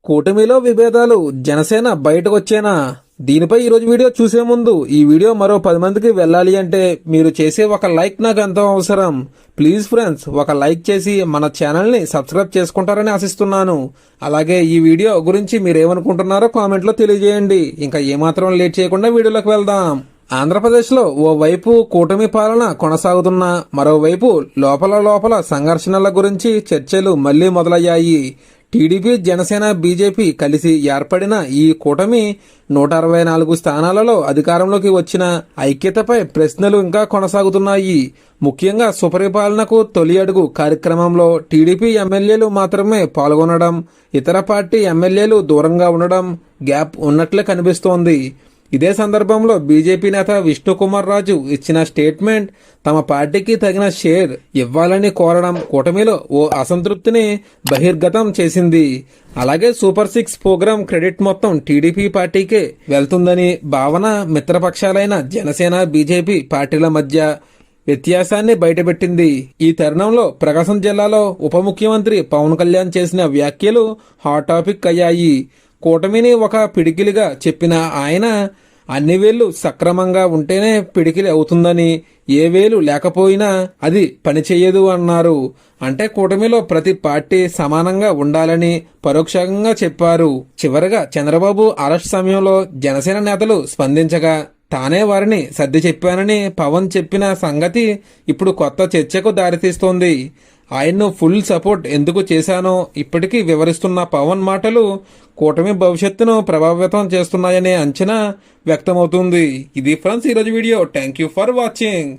కూటమిలో విభేదాలు జనసేన బయటకొచ్చేనా? దీనిపై ఈరోజు వీడియో చూసే ముందు ఈ వీడియో మరో 10 మందికి వెళ్ళాలి అంటే మీరు చేసే ఒక లైక్ నాకు ఎంతో అవసరం. ప్లీజ్ ఫ్రెండ్స్, ఒక లైక్ చేసి మన ఛానల్ని సబ్స్క్రైబ్ చేసుకుంటారని ఆశిస్తున్నాను. అలాగే ఈ వీడియో గురించి మీరేమనుకుంటున్నారో కామెంట్లో తెలియజేయండి. ఇంకా ఏమాత్రం లేట్ చేయకుండా వీడియోలోకి వెళ్దాం. ఆంధ్రప్రదేశ్లో ఓవైపు కూటమి పాలన కొనసాగుతున్నా మరోవైపు లోపల సంఘర్షణల గురించి చర్చలు మళ్లీ మొదలయ్యాయి. టీడీపీ, జనసేన, బీజేపీ కలిసి ఏర్పడిన ఈ కూటమి 164 స్థానాలలో అధికారంలోకి వచ్చిన ఐక్యతపై ప్రశ్నలు ఇంకా కొనసాగుతున్నాయి. ముఖ్యంగా సుపరిపాలనకు తొలి అడుగు కార్యక్రమంలో టీడీపీ ఎమ్మెల్యేలు మాత్రమే పాల్గొనడం, ఇతర పార్టీ ఎమ్మెల్యేలు దూరంగా ఉండడం గ్యాప్ ఉన్నట్లే కనిపిస్తోంది. ఇదే సందర్భంలో బీజేపీ నేత విష్ణుకుమార్ రాజు ఇచ్చిన స్టేట్మెంట్ తమ పార్టీకి తగిన షేర్ ఇవ్వాలని కోరడం కూటమిలో ఓ అసంతృప్తిని బహిర్గతం చేసింది. అలాగే సూపర్ 6 ప్రోగ్రాం క్రెడిట్ మొత్తం టీడీపీ పార్టీకే వెళ్తుందని భావన మిత్రపక్షాలైన జనసేన, బీజేపీ పార్టీల మధ్య వ్యత్యాసాన్ని బయటపెట్టింది. ఈ తరుణంలో ప్రకాశం జిల్లాలో ఉప ముఖ్యమంత్రి పవన్ కళ్యాణ్ చేసిన వ్యాఖ్యలు హాట్ టాపిక్ అయ్యాయి. కూటమిని ఒక పిడికిలిగా చెప్పిన ఆయన అన్ని వేళ్లు సక్రమంగా ఉంటేనే పిడికిలి అవుతుందని, ఏ వేలు లేకపోయినా అది పనిచేయదు అన్నారు. అంటే కూటమిలో ప్రతి పార్టీ సమానంగా ఉండాలని పరోక్షంగా చెప్పారు. చివరగా చంద్రబాబు అరెస్ట్ సమయంలో జనసేన నేతలు స్పందించగా తానే వారిని సర్ది చెప్పానని పవన్ చెప్పిన సంగతి ఇప్పుడు కొత్త చర్చకు దారితీస్తోంది. ఆయన్ను ఫుల్ సపోర్ట్ ఎందుకు చేశానో ఇప్పటికీ వివరిస్తున్న పవన్ మాటలు కూటమి భవిష్యత్తును ప్రభావితం చేస్తున్నాయనే అంచనా వ్యక్తమవుతుంది. ఇది ఫ్రెండ్స్ ఈరోజు video. Thank you for watching.